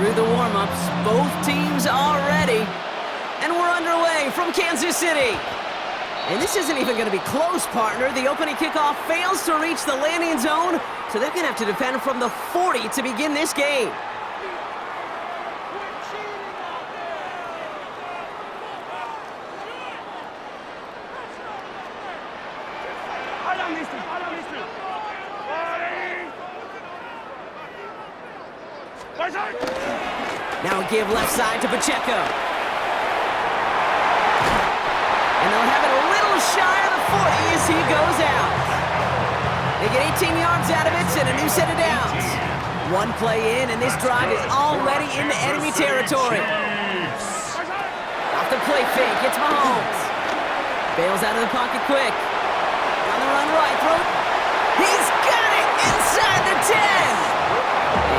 through the warm-ups. Both teams are ready. And we're underway from Kansas City. And this isn't even going to be close, partner. The opening kickoff fails to reach the landing zone, so they're going to have to defend from the 40 to begin this game. Now a give left side to Pacheco. And they'll have it a little shy of the 40 as he goes out. They get 18 yards out of it and a new set of downs. One play in, and this drive is already into enemy territory. Off the play fake, it's Mahomes. Bails out of the pocket quick. On the run right, throw. He's got it inside the 10.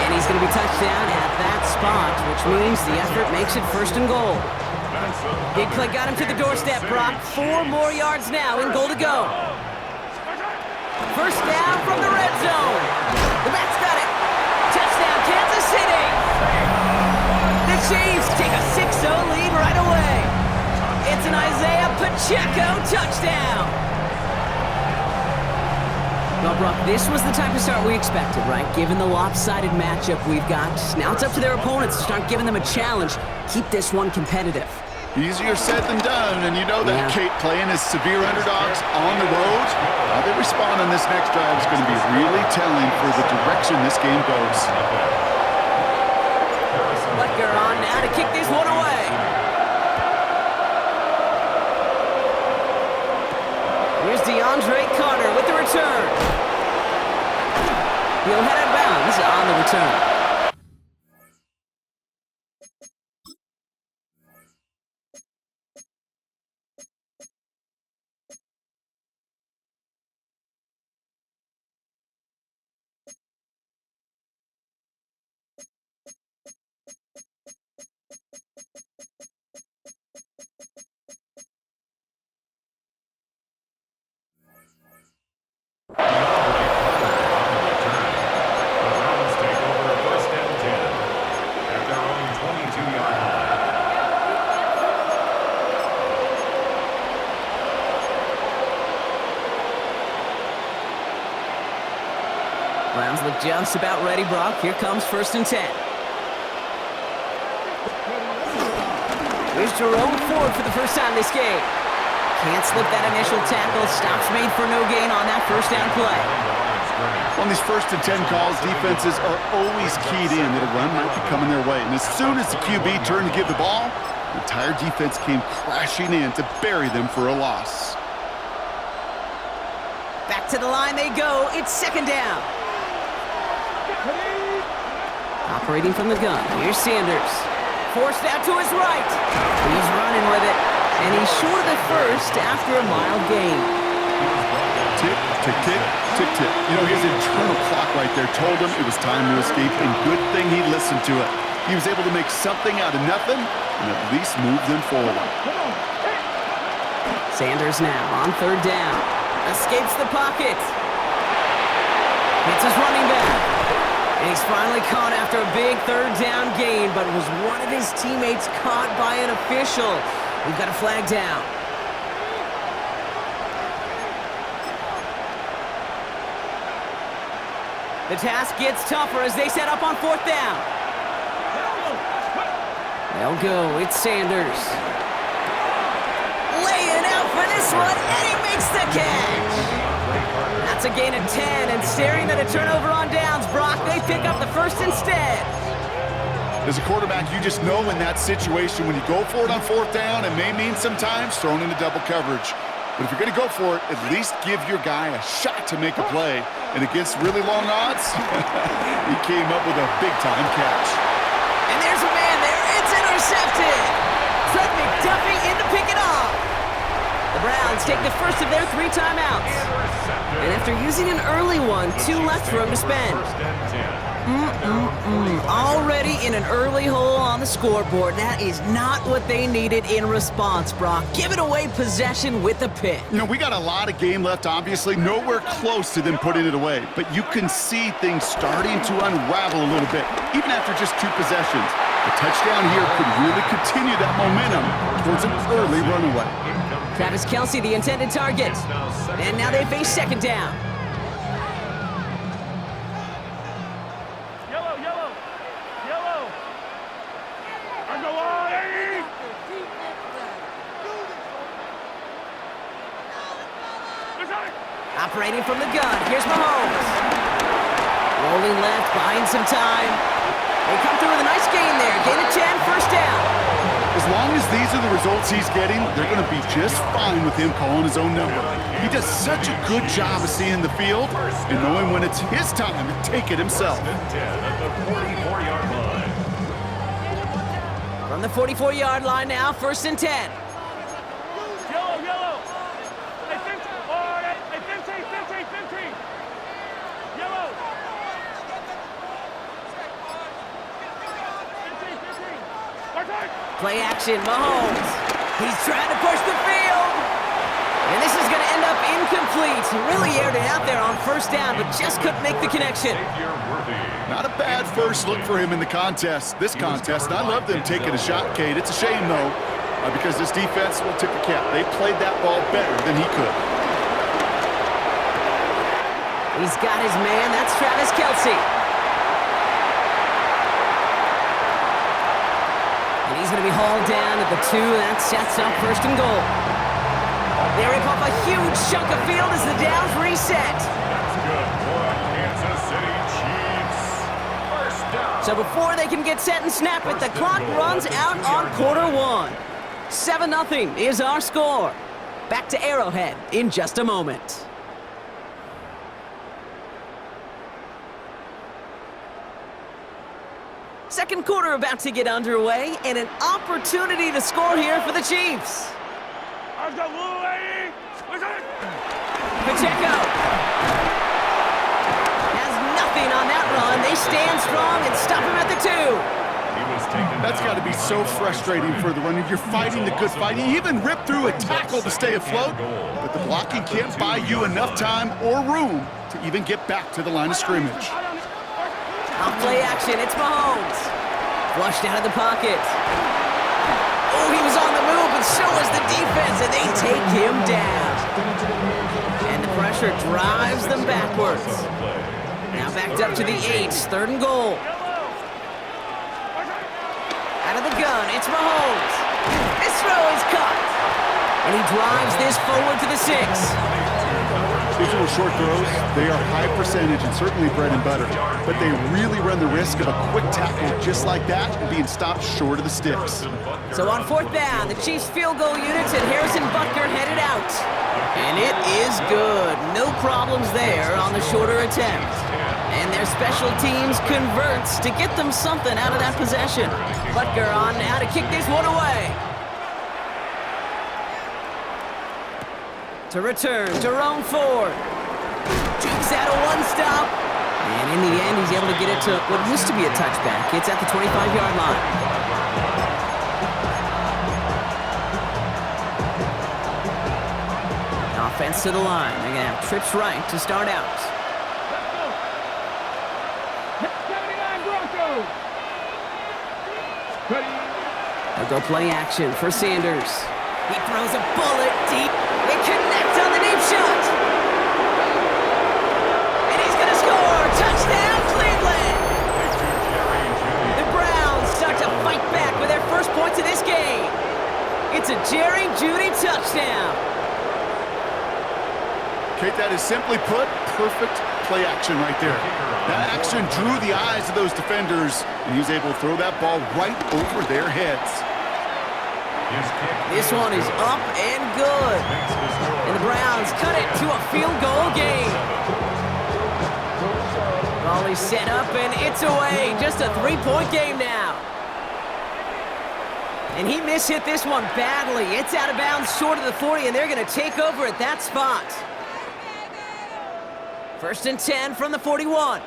And he's going to be touchdown at that spot, which means the effort makes it 1st and goal. Big play got him to the doorstep, Brock. 4 more yards now and goal to go. 1st down from the red zone. The Mets got it. Touchdown, Kansas City. The Chiefs take a 6-0 lead right away. It's an Isaiah Pacheco touchdown. Well, Brock, this was the type of start we expected, right? Given the lopsided matchup we've got. Now it's up to their opponents to start giving them a challenge. Keep this one competitive. Easier said than done, and you know that, Kate, playing as severe underdogs on the road. How they respond on this next drive is going to be really telling for the direction this game goes. Butker on now to kick this one away. Here's DeAndre Carter with the return. He'll head out of bounds on the return. Browns look just about ready, Brock. Here comes 1st and 10. Here's Jerome Ford for the first time this game. Can't slip that initial tackle. Stops made for no gain on that 1st down play. On these 1st and 10 calls, defenses are always keyed in that a run might be coming their way. And as soon as the QB turned to give the ball, the entire defense came crashing in to bury them for a loss. Back to the line they go. It's 2nd down. Operating from the gun, here's Sanders. Forced out to his right. He's running with it, and he's short of the 1st after a mild gain. Tick, tick, tick, tick, tick. You know, his internal clock right there told him it was time to escape, and good thing he listened to it. He was able to make something out of nothing and at least move them forward. Sanders now on 3rd down. Escapes the pocket. Hits his running back. And he's finally caught after a big 3rd down gain, but it was one of his teammates caught by an official. We've got a flag down. The task gets tougher as they set up on 4th down. They'll go. It's Sanders. Laying out for this one, and he makes the catch. That's a gain of 10, and staring at a turnover on downs, Brock, they pick up the 1st instead. As a quarterback, you just know in that situation when you go for it on 4th down, it may mean sometimes thrown into double coverage. But if you're going to go for it, at least give your guy a shot to make a play. And against really long odds, he came up with a big-time catch. And there's a man there. It's intercepted. Fred McDuffie in to pick it off. The Browns take the 1st of their 3 timeouts. And after using an early one, 2 left for him to spend. Already in an early hole on the scoreboard. That is not what they needed in response, Brock. Giving away possession with a pick. You know, we got a lot of game left, obviously. Nowhere close to them putting it away. But you can see things starting to unravel a little bit, even after just 2 possessions. A touchdown here could really continue that momentum towards an early runaway. Travis Kelce, the intended target. And now they face second down. Operating from the gun, here's Mahomes. Rolling left, buying some time. They come through with a nice gain there. Gain of 10, first down. As long as these are the results he's getting, they're going to be just fine with him calling his own number. He does such a good job of seeing the field and knowing when it's his time to take it himself. From the 44-yard line now, first and 10. Play action, Mahomes. He's trying to push the field. And this is going to end up incomplete. He really aired it out there on first down, but just couldn't make the connection. Not a bad first look for him in the contest. This contest, and I love them taking a shot, Kate. It's a shame, though, because this defense will tip the cap. They played that ball better than he could. He's got his man. That's Travis Kelce. And he's going to be hauled down at the 2. That sets up first and goal. They rip off a huge chunk of field as the downs reset. That's good for Kansas City Chiefs. First down. So before they can get set and snap it, the clock runs out on quarter 1. 7-0 is our score. Back to Arrowhead in just a moment. Second quarter about to get underway, and an opportunity to score here for the Chiefs. Pacheco has nothing on that run. They stand strong and stop him at the 2. That's got to be so frustrating for the runner. You're fighting the good fight. You even rip through a tackle to stay afloat, but the blocking can't buy you enough time or room to even get back to the line of scrimmage. Off play action, it's Mahomes. Flushed out of the pocket. Oh, he was on the move, but so was the defense, and they take him down. And the pressure drives them backwards. Now backed up to the 8, third and goal. Out of the gun, it's Mahomes. This throw is caught. And he drives this forward to the 6. These little short throws, they are high percentage and certainly bread and butter, but they really run the risk of a quick tackle just like that and being stopped short of the sticks. So on fourth down, the Chiefs field goal units and Harrison Butker headed out. And it is good. No problems there on the shorter attempt. And their special teams converts to get them something out of that possession. Butker on now to kick this one away. To return, Jerome Ford. Jukes out a one-stop. And in the end, he's able to get it to what used to be a touchback. It's at the 25-yard line. Offense to the line. They're going to have trips right to start out. They'll go play action for Sanders. He throws a bullet deep. They connect on the deep shot. And he's going to score. Touchdown, Cleveland. The Browns start to fight back with their first points of this game. It's a Jerry Jeudy touchdown. Kate, that is simply put, perfect play action right there. That action drew the eyes of those defenders, and he was able to throw that ball right over their heads. This one is up and good. And the Browns cut it to a field goal game. Ball is set up and it's away. Just a 3-point game now. And he mishit this one badly. It's out of bounds short of the 40, and they're going to take over at that spot. First and 10 from the 41.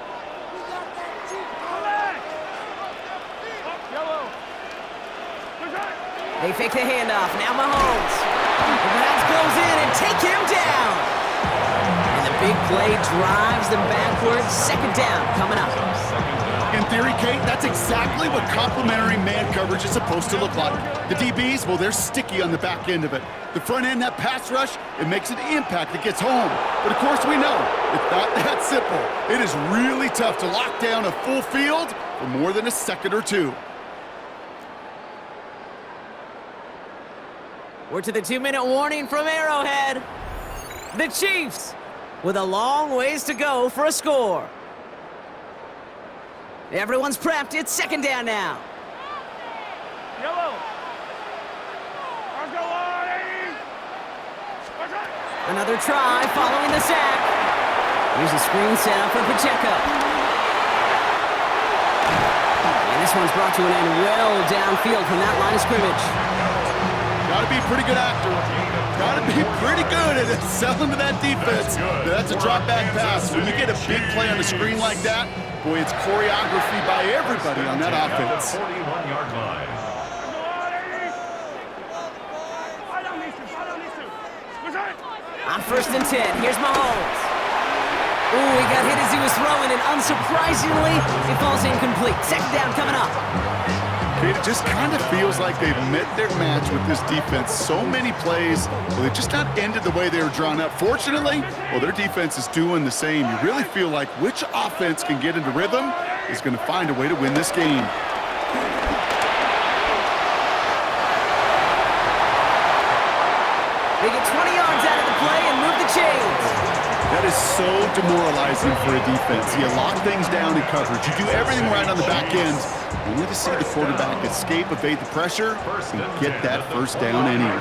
They fake the handoff. Now Mahomes. The Browns close in and take him down. And the big play drives them backwards. Second down coming up. In theory, Kate, that's exactly what complementary man coverage is supposed to look like. The DBs, well, they're sticky on the back end of it. The front end, that pass rush, it makes an impact that gets home. But of course we know, it's not that simple. It is really tough to lock down a full field for more than a second or two. We're to the 2-minute warning from Arrowhead. The Chiefs with a long ways to go for a score. Everyone's prepped. It's second down now. Yellow. Another try following the sack. Here's a screen set up for Pacheco. And this one's brought to an end well downfield from that line of scrimmage. Gotta be a pretty good actor. Gotta be pretty good at selling to that defense. That's a drop back pass. When you get a big play on the screen like that, boy, it's choreography by everybody on that offense. 41-yard line. On 1st and 10, here's Mahomes. Ooh, he got hit as he was throwing, and unsurprisingly, it falls incomplete. Second down coming up. It just kind of feels like they've met their match with this defense. So many plays, well, they just not ended the way they were drawn up. Fortunately, well, their defense is doing the same. You really feel like which offense can get into rhythm is going to find a way to win this game. They get 20 yards out of the play and move the chains. That is so demoralizing for a defense. You lock things down in coverage. You do everything right on the back end. You need to see the quarterback escape, evade the pressure, and get that first down anyway.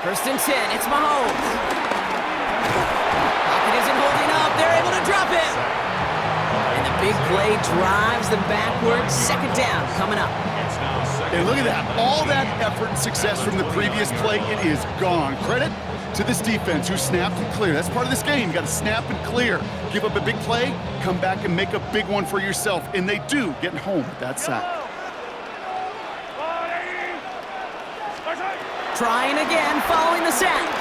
First and 10, it's Mahomes. Pocket isn't holding up. They're able to drop it. And the big play drives them backwards. Second down coming up. And look at that. All that effort and success from the previous play, it is gone. Credit to this defense who snapped and cleared. That's part of this game. You got to snap and clear. Give up a big play, come back and make a big one for yourself. And they do, getting home with that sack. Trying again, following the sack.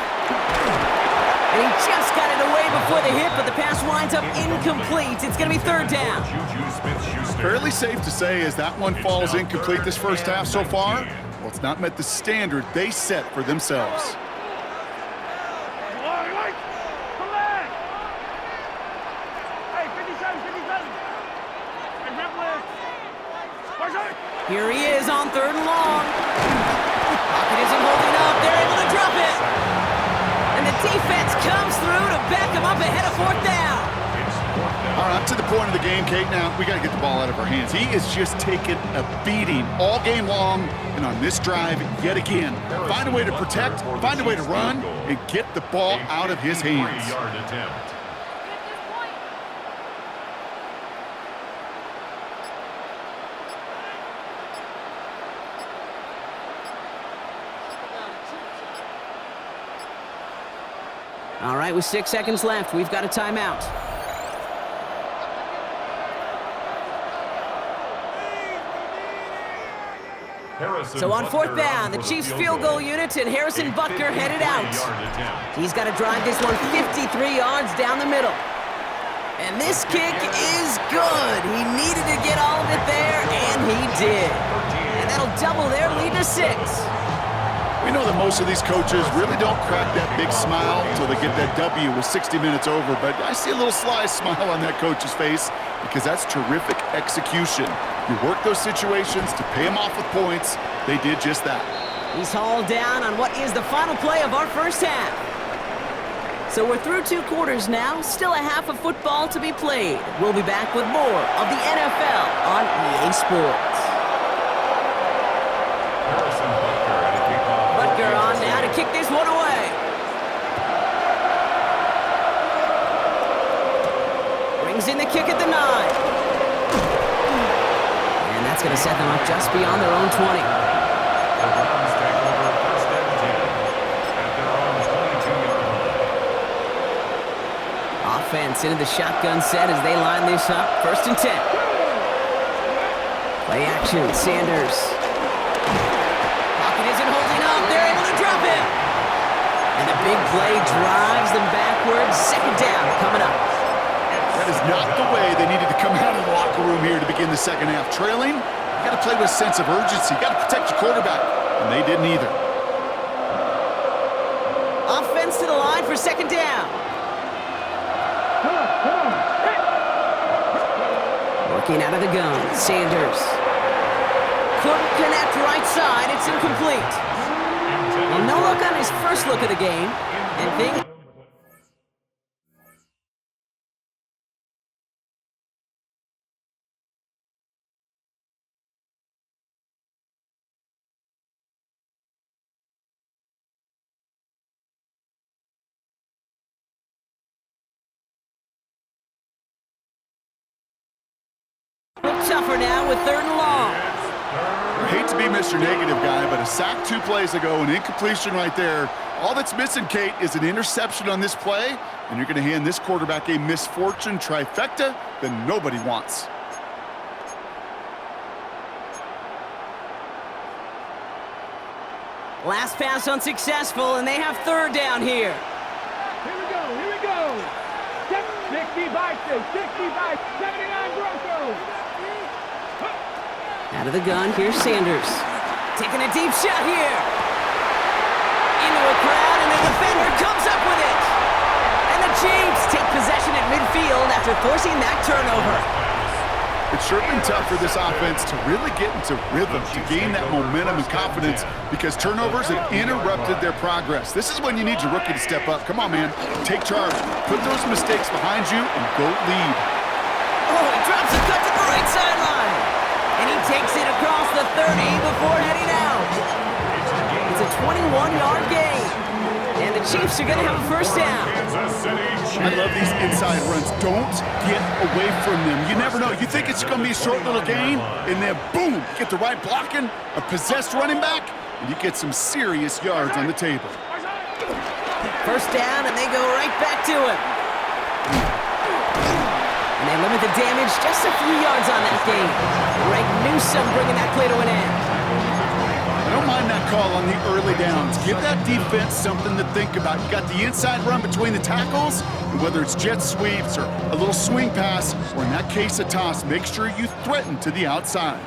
And he just got it away before the hit, but the pass winds up incomplete. It's going to be third down. Fairly safe to say as that one falls incomplete this first half so far, well, it's not met the standard they set for themselves. Here he is on 3rd and long. Pocket isn't holding up. They're able to drop it. And the defense comes through to back him up ahead of 4th down. All right, up to the point of the game, Kate. Now, we got to get the ball out of our hands. He is just taking a beating all game long, and on this drive, yet again. Find a way to protect, find a way to run, and get the ball out of his hands. All right, with 6 seconds left, we've got a timeout. So on 4th down, the Chiefs field goal unit and Harrison Butker headed out. He's got to drive this one 53 yards down the middle. And this kick is good. He needed to get all of it there, and he did. And that'll double their lead to 6. We know that most of these coaches really don't crack that big smile until they get that W with 60 minutes over, but I see a little sly smile on that coach's face because that's terrific execution. You work those situations to pay them off with points. They did just that. He's hauled down on what is the final play of our first half. So we're through 2 quarters now, still a half of football to be played. We'll be back with more of the NFL on EA Sports. On now to kick this one away. Brings in the kick at the 9. And that's going to set them up just beyond their own 20. Gets into the shotgun set as they line this up. 1st and 10. Play action, Sanders. Pocket isn't holding up. They're able to drop him. And the big play drives them backwards. 2nd down coming up. That is not the way they needed to come out of the locker room here to begin the second half. Trailing, you got to play with a sense of urgency. You got to protect your quarterback, and they didn't either. Offense to the line for 2nd down. Working out of the gun, Sanders. Couldn't connect right side. It's incomplete. Well, no look on his first look of the game, and things. Tougher now with 3rd and long. I hate to be Mr. Negative guy, but a sack 2 plays ago, an incompletion right there. All that's missing, Kate, is an interception on this play, and you're going to hand this quarterback a misfortune trifecta that nobody wants. Last pass unsuccessful, and they have 3rd down here. Here we go. 60 Vikings, 79 Broncos. Out of the gun, here's Sanders. Taking a deep shot here. Into a crowd, and the defender comes up with it. And the Chiefs take possession at midfield after forcing that turnover. It's sure been tough for this offense to really get into rhythm, to gain that momentum and confidence, because turnovers have interrupted their progress. This is when you need your rookie to step up. Come on, man. Take charge. Put those mistakes behind you and go lead. Oh, he drops a cut to the right sideline. And he takes it across the 30 before heading out. It's a 21-yard gain. And the Chiefs are going to have a 1st down. I love these inside runs. Don't get away from them. You never know. You think it's going to be a short little gain, and then boom, you get the right blocking, a possessed running back, and you get some serious yards on the table. 1st down, and they go right back to him. And they limit the damage just a few yards on that game. Greg Newsome bringing that play to an end. I don't mind that call on the early downs. Give that defense something to think about. You got the inside run between the tackles, and whether it's jet sweeps or a little swing pass, or in that case a toss, make sure you threaten to the outside.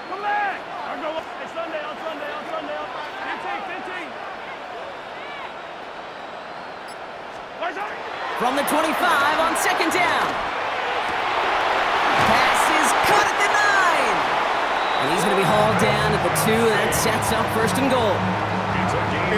Come back. Sunday. 15. From the 25 on 2nd down. Pass is cut at the 9. And he's going to be hauled down at the 2. That sets up 1st and goal.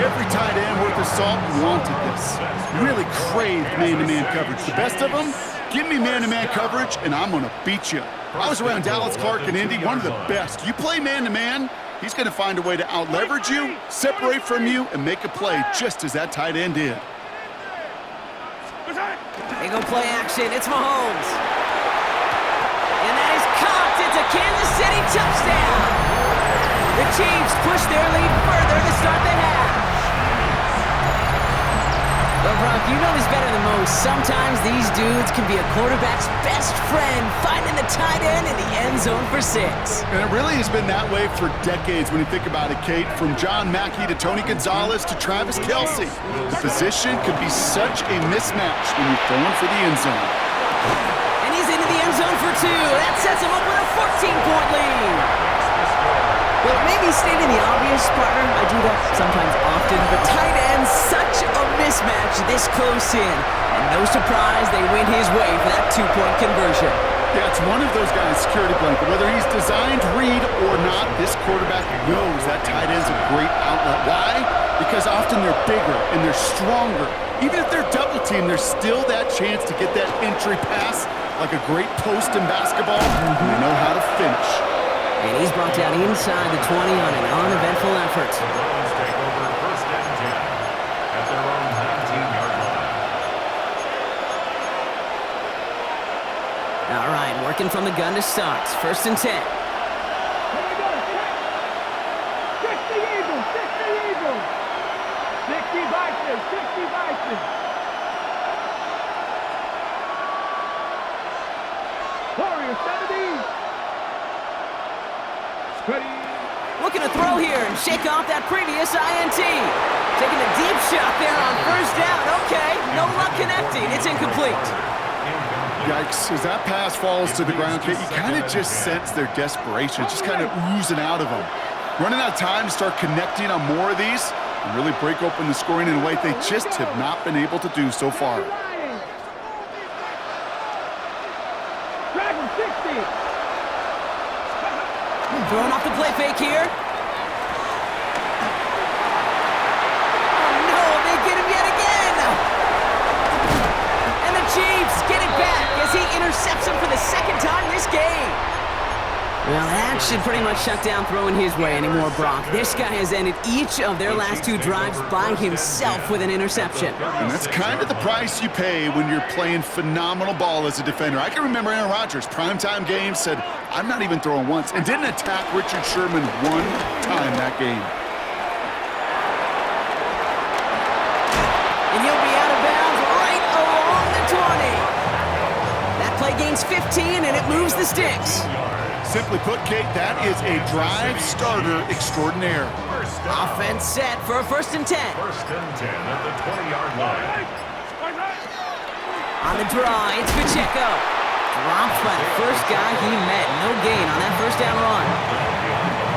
Every tight end worth his salt wanted this. Really craved man-to-man coverage. The best of them, give me man-to-man coverage, and I'm going to beat you. I was around Dallas Clark and Indy, one of the best. You play man-to-man, he's going to find a way to out-leverage you, separate from you, and make a play just as that tight end did. They go play action. It's Mahomes. And that is caught. It's a Kansas City touchdown. The Chiefs push their lead further to start the half. Well, Brock, you know this better than most. Sometimes these dudes can be a quarterback's best friend, finding the tight end in the end zone for 6. And it really has been that way for decades when you think about it, Kate. From John Mackey to Tony Gonzalez to Travis Kelce. The position could be such a mismatch when you're throwing for the end zone. And he's into the end zone for 2. That sets him up with a 14-point lead. Well, maybe stating the obvious, partner, I do that sometimes often, but tight end's such a mismatch this close in. And no surprise, they win his way for that 2-point conversion. Yeah, it's one of those guys' security blanket. Whether he's designed read or not, this quarterback knows that tight end's a great outlet. Why? Because often they're bigger and they're stronger. Even if they're double teamed, there's still that chance to get that entry pass like a great post in basketball, and they know how to finish. And he's brought down inside the 20 on an uneventful effort. Browns take over 1st and 10 at their own 19-yard line. All right, working from the gun to start. 1st and 10. Here we go. 60 Eagles. 60 Vikings. Ready. Looking to throw here and shake off that previous INT. Taking a deep shot there on first down. Okay, no luck connecting. It's incomplete. Yikes, as that pass falls to the ground, Kate, you kind of just sense their desperation, just kind of oozing out of them. Running out of time to start connecting on more of these and really break open the scoring in a way they just have not been able to do so far. Dragon 60. Throwing off the play fake here. Oh no, they get him yet again! And the Chiefs get it back as he intercepts him for the second time this game. Well, that should pretty much shut down throwing his way anymore, Brock. This guy has ended each of their last two drives by himself with an interception. And that's kind of the price you pay when you're playing phenomenal ball as a defender. I can remember Aaron Rodgers, primetime game, said, I'm not even throwing once, and didn't attack Richard Sherman one time that game. And he'll be out of bounds right along the 20. That play gains 15, and it moves the sticks. Simply put, Kate, that is a drive starter extraordinaire. Offense set for a 1st and 10. 1st and 10 at the 20-yard line. On the draw, it's Pacheco. Drops by the first guy he met. No gain on that first down run.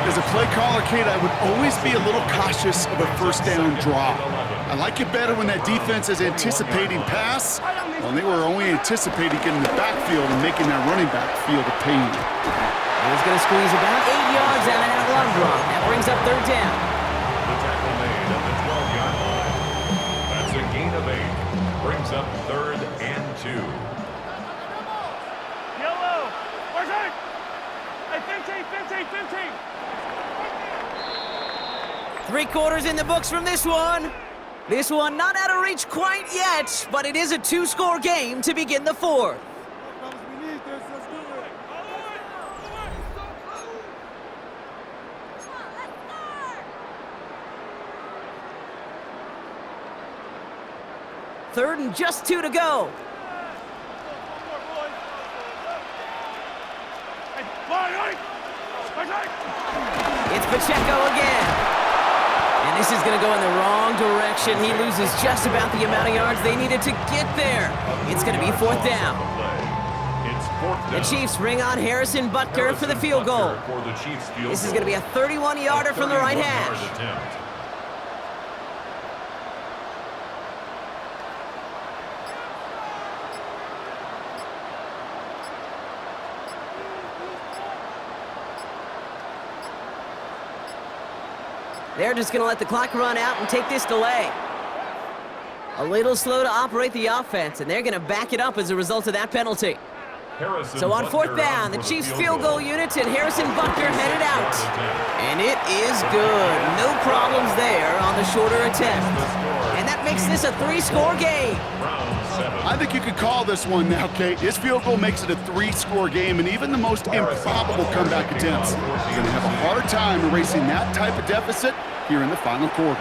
As a play caller, Kate, I would always be a little cautious of a first down draw. I like it better when that defense is anticipating pass, when they were only anticipating getting the backfield and making that running back feel the pain. He's going to squeeze about 8 yards out of that run block. That brings up 3rd down. The tackle made at the 12-yard line. That's a gain of 8. Brings up 3rd and 2. Yellow. Where's it? Hey, 15, 15, 15. 3 quarters in the books from this one. This one not out of reach quite yet, but it is a 2-score game to begin the 4th. Third and just 2 to go. It's Pacheco again. And this is going to go in the wrong direction. He loses just about the amount of yards they needed to get there. It's going to be 4th down. It's 4th down. The Chiefs bring on Harrison Butker for the field goal. This is going to be a 31-yarder from the right hash. They're just going to let the clock run out and take this delay. A little slow to operate the offense, and they're going to back it up as a result of that penalty. So on 4th down, the Chiefs field goal unit and Harrison Butker headed out. And it is good. No problems there on the shorter attempt. And that makes this a 3-score game. I think you could call this one now, Kate. His field goal makes it a 3-score game, and even the most improbable comeback attempts are going to have a hard time erasing that type of deficit here in the final quarter.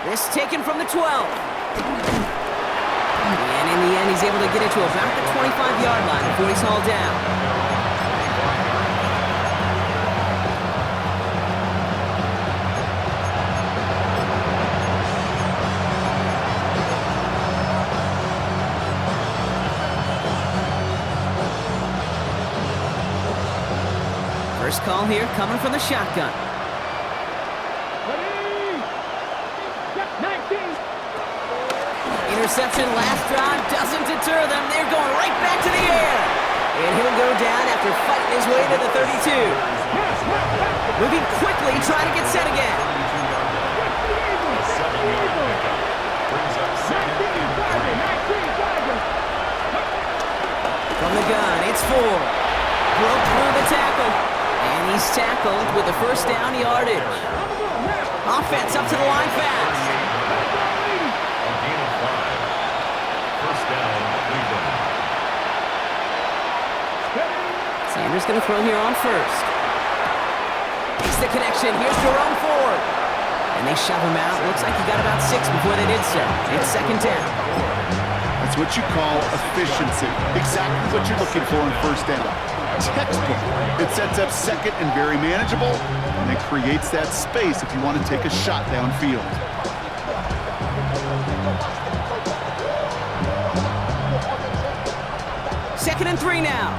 This taken from the 12. And in the end, he's able to get it to about the 25-yard line before he's hauled down. First call here coming from the shotgun. Ready. 19. Interception last drive doesn't deter them. They're going right back to the air. And he'll go down after fighting his way to the 32. Moving quickly, trying to get set again. From the gun, it's 4. Broke through the tackle. And he's tackled with the first down yardage. Offense up to the line fast. Sanders going to throw here on first. Makes the connection. Here's Jerome Ford. And they shove him out. Looks like he got about 6 before they did so. It's 2nd down. That's what you call efficiency. Exactly what you're looking for in first down. Textbook. It sets up second and very manageable, and it creates that space if you want to take a shot downfield. Second and 3 now.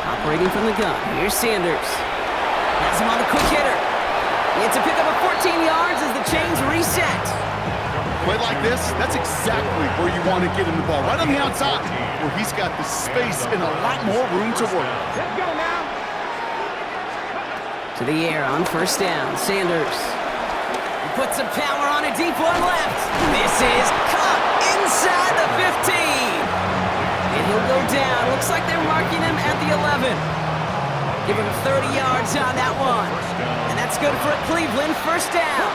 Operating from the gun. Here's Sanders. Has him on the quick hitter. It's a pickup of 14 yards as the chains reset. Play like this, that's exactly where you want to get him the ball. Right on the outside, where he's got the space and a lot more room to work. Let's go now. To the air on first down. Sanders. He puts some power on a deep one left. This is caught inside the 15. And he'll go down. Looks like they're marking him at the 11. Give him 30 yards on that one. And that's good for Cleveland. First down.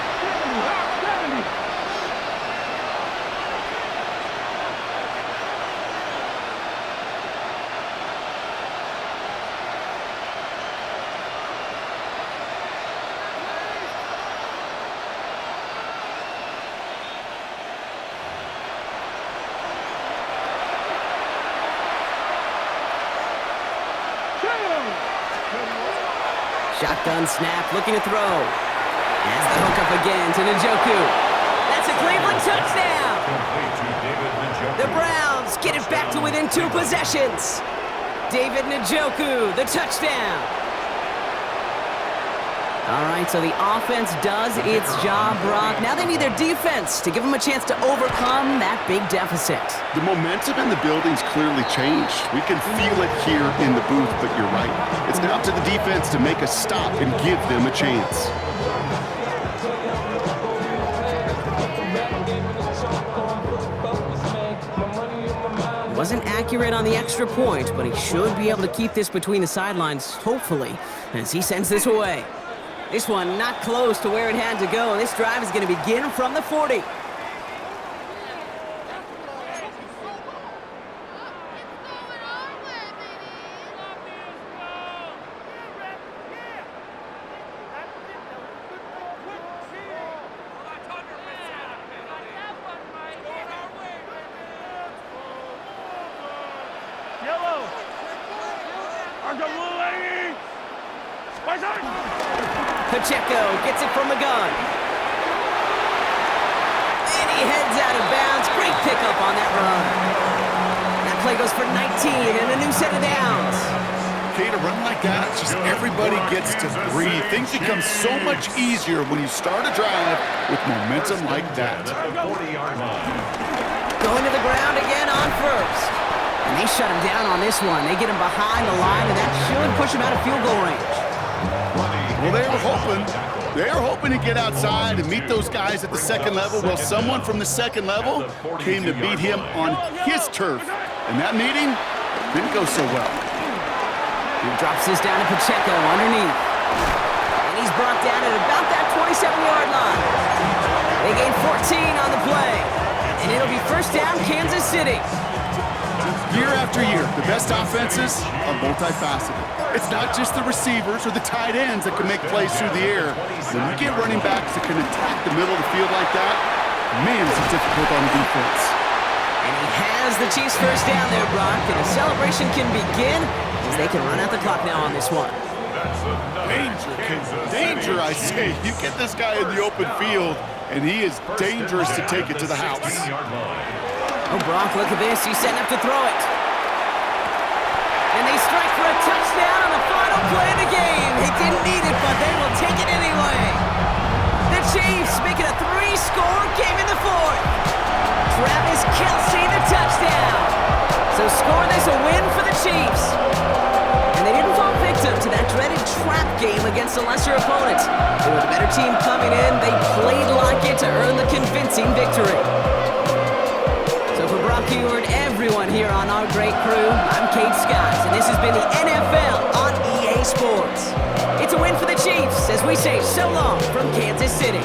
Shotgun snap, looking to throw. Has the hook up again to Njoku. That's a Cleveland touchdown. The Browns get it back to within 2 possessions. David Njoku, the touchdown. All right, so the offense does its job, Brock. Now they need their defense to give them a chance to overcome that big deficit. The momentum in the building's clearly changed. We can feel it here in the booth, but you're right. It's now up to the defense to make a stop and give them a chance. Wasn't accurate on the extra point, but he should be able to keep this between the sidelines, hopefully, as he sends this away. This one not close to where it had to go. This drive is going to begin from the 40. Yellow. RWA. Pacheco gets it from the gun. And he heads out of bounds. Great pickup on that run. That play goes for 19 and a new set of downs. Okay, to run like that, just everybody gets to breathe. Things become so much easier when you start a drive with momentum like that. Going to the ground again on first. And they shut him down on this one. They get him behind the line, and that should push him out of field goal range. Well, they were hoping to get outside and meet those guys at the second level. Well, someone from the second level came to beat him on his turf. And that meeting didn't go so well. He drops this down to Pacheco underneath. And he's brought down at about that 27-yard line. They gain 14 on the play. And it'll be first down, Kansas City. Year after year, the best offenses are multifaceted. It's not just the receivers or the tight ends that can make plays through the air. When you get running backs that can attack the middle of the field like that, man, is it difficult on the defense. And he has the Chiefs first down there, Brock, and the celebration can begin as they can run out the clock now on this one. Danger, I say. You get this guy in the open field, and he is dangerous to take it to the house. Oh, Brock, look at this. He's setting up to throw it. And they strike for a touchdown on the final play of the game. He didn't need it, but they will take it anyway. The Chiefs make it a 3-score game in the fourth. Travis Kelce, the touchdown. So score this a win for the Chiefs. And they didn't fall victim to that dreaded trap game against a lesser opponent. They were the better team coming in. They played like it to earn the convincing victory. So for Brock Ewart, everyone here on our great crew, I'm Kate Scott, and this has been the NFL on EA Sports. It's a win for the Chiefs as we say so long from Kansas City.